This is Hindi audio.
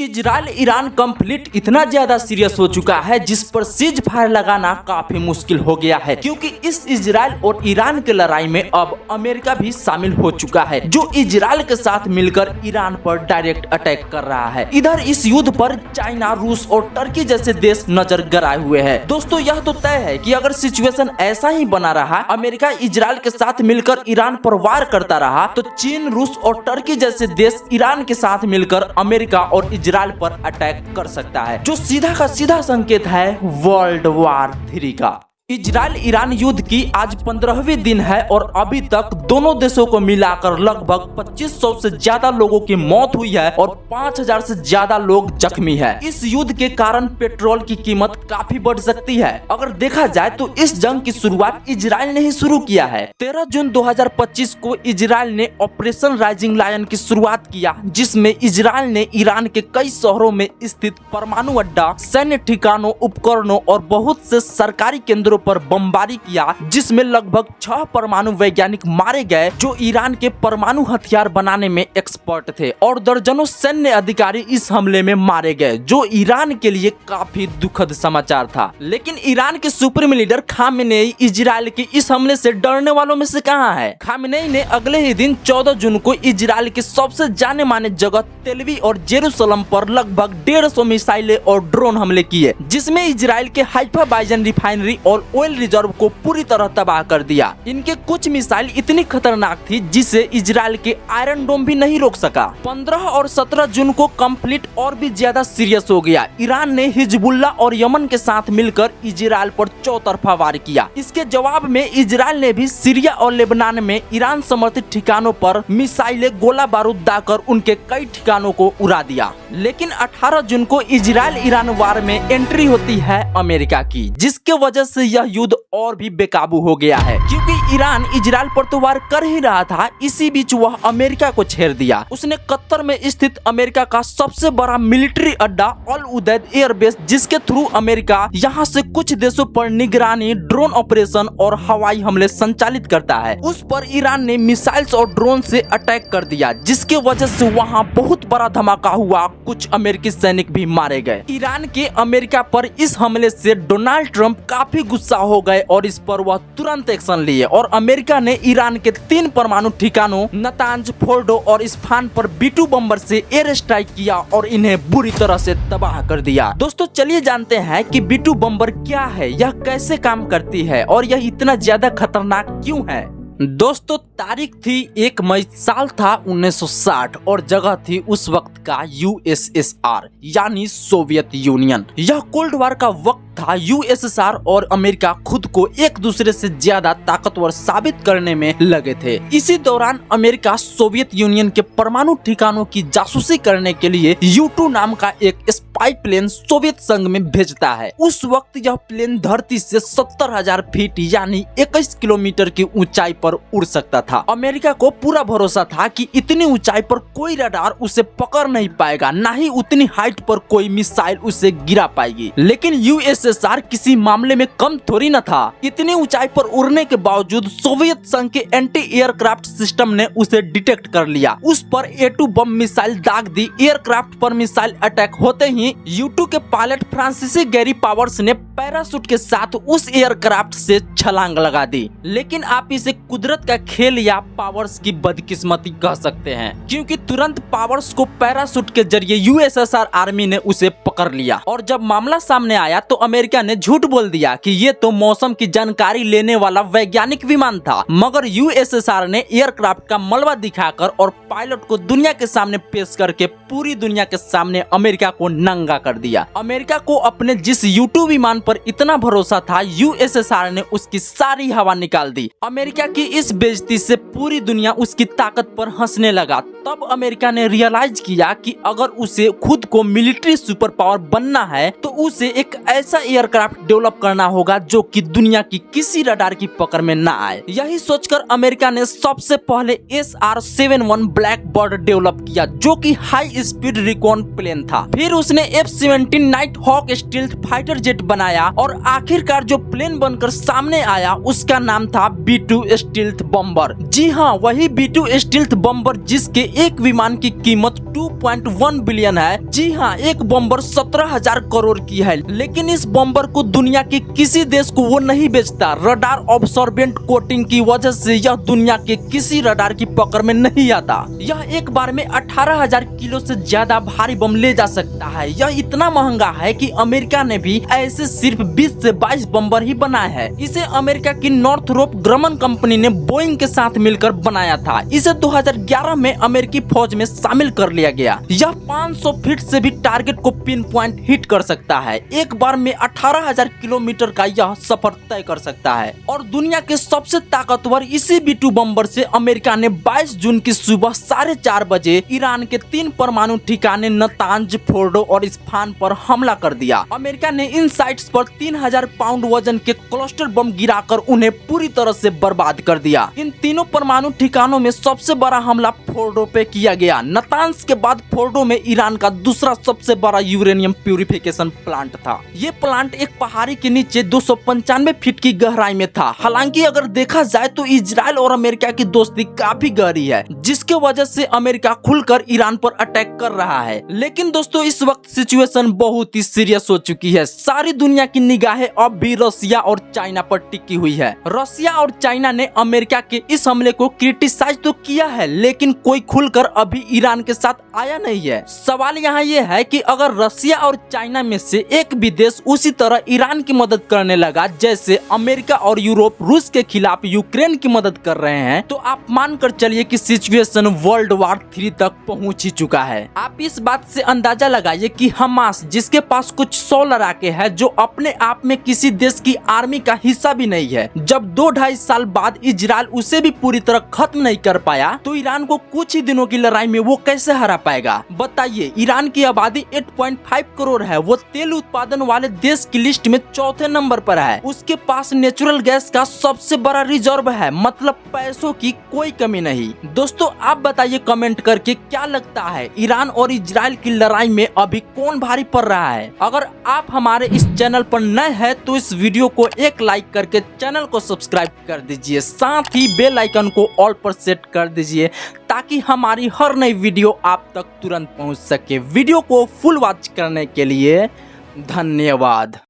इजराइल ईरान कॉन्फ्लिक्ट इतना ज्यादा सीरियस हो चुका है जिस पर सीज फायर लगाना काफी मुश्किल हो गया है, क्योंकि इस इजराइल और ईरान की लड़ाई में अब अमेरिका भी शामिल हो चुका है, जो इजराइल के साथ मिलकर ईरान पर डायरेक्ट अटैक कर रहा है। इधर इस युद्ध पर चाइना, रूस और टर्की जैसे देश नजर गड़ाए हुए हैं। दोस्तों, यह तो तय है कि अगर सिचुएशन ऐसा ही बना रहा, अमेरिका इजराइल के साथ मिलकर ईरान पर वार करता रहा, तो चीन, रूस और टर्की जैसे देश ईरान के साथ मिलकर अमेरिका और इजराइल पर अटैक कर सकता है, जो सीधा का सीधा संकेत है वर्ल्ड वॉर 3 का। इजराइल ईरान युद्ध की आज 15वीं दिन है और अभी तक दोनों देशों को मिलाकर लगभग 2500 से ज्यादा लोगों की मौत हुई है और 5000 से ज्यादा लोग जख्मी हैं। इस युद्ध के कारण पेट्रोल की कीमत काफी बढ़ सकती है। अगर देखा जाए तो इस जंग की शुरुआत इजराइल ने ही शुरू किया है। 13 जून 2025 को इजराइल ने ऑपरेशन राइजिंग लायन की शुरुआत किया, जिसमें इजराइल ने ईरान के कई शहरों में स्थित परमाणु अड्डा, सैन्य ठिकानों, उपकरणों और बहुत से सरकारी केंद्रों पर बमबारी किया, जिसमें लगभग 6 परमाणु वैज्ञानिक मारे गए जो ईरान के परमाणु हथियार बनाने में एक्सपर्ट थे, और दर्जनों सैन्य अधिकारी इस हमले में मारे गए, जो ईरान के लिए काफी दुखद समाचार था। लेकिन ईरान के सुप्रीम लीडर खामेनेई इजराइल के इस हमले से डरने वालों में से कहां है। खामेनेई ने अगले ही दिन 14 जून को इजराइल के सबसे जाने माने जगह तेलवी और जेरूसलम पर लगभग 150 मिसाइलें और ड्रोन हमले किए, जिसमें इजराइल के हाइफा बाइजन रिफाइनरी और ऑयल रिजर्व को पूरी तरह तबाह कर दिया। इनके कुछ मिसाइल इतनी खतरनाक थी जिसे इजराइल के आयरन डोम भी नहीं रोक सका। 15 और 17 जून को कंफ्लिक्ट और भी ज्यादा सीरियस हो गया। ईरान ने हिजबुल्ला और यमन के साथ मिलकर इजराइल पर चौतरफा वार किया। इसके जवाब में इजराइल ने भी सीरिया और लेबनान में ईरान समर्थित ठिकानों पर मिसाइलें, गोला बारूद दागकर उनके कई ठिकानों को उड़ा दिया। लेकिन 18 जून को इजराइल ईरान वार में एंट्री होती है अमेरिका की, जिसके वजह से यह युद्ध और भी बेकाबू हो गया है, क्योंकि ईरान इजराइल पर तो वार कर ही रहा था, इसी बीच वह अमेरिका को छेड़ दिया। उसने कतर में स्थित अमेरिका का सबसे बड़ा मिलिट्री अड्डा अल उदैद एयरबेस, जिसके थ्रू अमेरिका यहां से कुछ देशों पर निगरानी, ड्रोन ऑपरेशन और हवाई हमले संचालित करता है, उस पर ईरान ने मिसाइल्स और ड्रोन से अटैक कर दिया, जिसके वजह से वहां बहुत बड़ा धमाका हुआ। कुछ अमेरिकी सैनिक भी मारे गए। ईरान के अमेरिका पर इस हमले से डोनाल्ड ट्रंप काफी गुस्सा हो गए और इस पर वह तुरंत एक्शन लिए, और अमेरिका ने ईरान के 3 परमाणु ठिकानों नतांज, फोर्डो और इस्फहान पर B-2 बम्बर से एयर स्ट्राइक किया और इन्हें बुरी तरह से तबाह कर दिया। दोस्तों, चलिए जानते हैं कि B-2 बम्बर क्या है, यह कैसे काम करती है और यह इतना ज्यादा खतरनाक क्यों है। दोस्तों, तारीख थी 1 मई, साल था 1960 और जगह थी उस वक्त का USSR यानी सोवियत यूनियन। यह कोल्ड वॉर का वक्त था। USSR और अमेरिका खुद को एक दूसरे से ज्यादा ताकतवर साबित करने में लगे थे। इसी दौरान अमेरिका सोवियत यूनियन के परमाणु ठिकानों की जासूसी करने के लिए U-2 नाम का एक स्पाई प्लेन सोवियत संघ में भेजता है। उस वक्त यह प्लेन धरती से 70,000 फीट यानी 21 किलोमीटर की ऊंचाई पर उड़ सकता था। अमेरिका को पूरा भरोसा था कि इतनी ऊंचाई पर कोई रडार उसे पकड़ नहीं पाएगा, ना ही उतनी हाइट पर कोई मिसाइल उसे गिरा पाएगी। लेकिन USSR किसी मामले में कम थोड़ी न था। इतनी ऊंचाई पर उड़ने के बावजूद सोवियत संघ के एंटी एयरक्राफ्ट सिस्टम ने उसे डिटेक्ट कर लिया। उस पर A-2 बम मिसाइल दाग दी। एयरक्राफ्ट पर मिसाइल अटैक होते ही U-2 के पायलट फ्रांसीसी गैरी पावर्स ने पैराशूट के साथ उस एयरक्राफ्ट से छलांग लगा दी। लेकिन आप इसे कुदरत का खेल या पावर्स की बदकिस्मती कह सकते हैं, क्योंकि तुरंत पावर्स को पैराशूट के जरिए USSR आर्मी ने उसे पकड़ लिया। और जब मामला सामने आया तो अमेरिका ने झूठ बोल दिया कि ये तो मौसम की जानकारी लेने वाला वैज्ञानिक विमान था, मगर USSR ने एयरक्राफ्ट का मलबा दिखाकर और पायलट को दुनिया के सामने पेश करके पूरी दुनिया के सामने अमेरिका को नंगा कर दिया। अमेरिका को अपने जिस U-2 विमान पर इतना भरोसा था, USSR ने उसकी सारी हवा निकाल दी। अमेरिका की इस बेइज्जती से पूरी दुनिया उसकी ताकत पर हंसने लगा। तब अमेरिका ने रियलाइज किया कि अगर उसे खुद को मिलिट्री सुपर पावर बनना है तो उसे एक ऐसा एयरक्राफ्ट डेवलप करना होगा जो कि दुनिया की किसी रडार की पकड़ में ना आए। यही सोचकर अमेरिका ने सबसे पहले SR-71 ब्लैक बर्ड डेवलप किया, जो कि हाई स्पीड रिकॉन प्लेन था। फिर उसने F-17 night hawk stealth fighter jet बनाया और आखिरकार जो प्लेन बनकर सामने आया उसका नाम था B-2 स्टील्थ बम्बर। जी हाँ, वही B-2 स्टील्थ बम्बर जिसके एक विमान की कीमत 2.1 बिलियन है। जी हाँ, एक बम्बर 17,000 करोड़ की है, लेकिन इस बम्बर को दुनिया के किसी देश को वो नहीं बेचता। रडार ऑब्सॉर्बेंट कोटिंग की वजह से यह दुनिया के किसी रडार की पकड़ में नहीं आता। यह एक बार में 18,000 किलो से ज्यादा भारी बम ले जा सकता है। यह इतना महंगा है कि अमेरिका ने भी ऐसे सिर्फ 20 से 22 बम्बर ही बनाए हैं। इसे अमेरिका की नॉर्थरोप ग्रमन कंपनी ने बोइंग के साथ मिलकर बनाया था। इसे 2011 में अमेरिकी फौज में शामिल कर लिया गया। यह 500 फीट से भी टारगेट को पिन पॉइंट हिट कर सकता है। एक बार में 18,000 किलोमीटर का यह सफर तय कर सकता है। और दुनिया के सबसे ताकतवर इसी B-2 बम्बर से अमेरिका ने 22 जून की सुबह 4:30 बजे ईरान के 3 परमाणु ठिकाने नतांज, फोर्डो और इस्फहान पर हमला कर दिया। अमेरिका ने इन साइट्स पर 3,000 पाउंड वजन के क्लस्टर बम गिराकर उन्हें पूरी तरह से बर्बाद कर दिया। इन तीनों परमाणु ठिकानों में सबसे बड़ा हमला फोर्डो पे किया गया। नतांज के बाद फोर्डो में ईरान का दूसरा सबसे बड़ा यूरेनियम प्यूरिफिकेशन प्लांट था। ये प्लांट एक पहाड़ी के नीचे 295 फीट की गहराई में था। हालांकि अगर देखा जाए तो इजराइल और अमेरिका की दोस्ती काफी गहरी है, जिसके वजह से अमेरिका खुलकर ईरान पर अटैक कर रहा है। लेकिन दोस्तों, इस वक्त सिचुएशन बहुत ही सीरियस हो चुकी है। सारी दुनिया की निगाहें अब भी रसिया और चाइना पर टिकी हुई है। रसिया और चाइना ने अमेरिका के इस हमले को क्रिटिसाइज तो किया है, लेकिन कोई खुलकर अभी ईरान के साथ आया नहीं है। सवाल यहाँ ये है कि अगर रसिया और चाइना में से एक भी देश उसी तरह ईरान की मदद करने लगा जैसे अमेरिका और यूरोप रूस के खिलाफ यूक्रेन की मदद कर रहे हैं, तो आप मानकर चलिए कि सिचुएशन वर्ल्ड वॉर 3 तक पहुंच ही चुका है। आप इस बात से अंदाजा लगाइए कि हमास, जिसके पास कुछ 100 लड़ाके हैं, जो अपने आप में किसी देश की आर्मी का हिस्सा भी नहीं है, जब 2-2.5 साल बाद इजराइल उसे भी पूरी तरह खत्म नहीं कर पाया, तो ईरान को कुछ ही दिनों की लड़ाई में वो कैसे हरा पाएगा? बताइए। ईरान की आबादी 8.5 करोड़ है। वो तेल उत्पादन वाले देश की लिस्ट में 4थे नंबर पर है। उसके पास नेचुरल गैस का सबसे बड़ा रिजर्व है, मतलब पैसों की कोई कमी नहीं। दोस्तों, आप बताइए कमेंट करके, क्या लगता है ईरान और इजराइल की लड़ाई में अभी कौन भारी पड़ रहा है? अगर आप हमारे इस चैनल पर नए हैं तो इस वीडियो को एक लाइक करके चैनल को सब्सक्राइब कर दीजिए। साथ ही बेल आइकन को ऑल पर सेट कर दीजिए ताकि हमारी हर नई वीडियो आप तक तुरंत पहुंच सके। वीडियो को फुल वॉच करने के लिए धन्यवाद।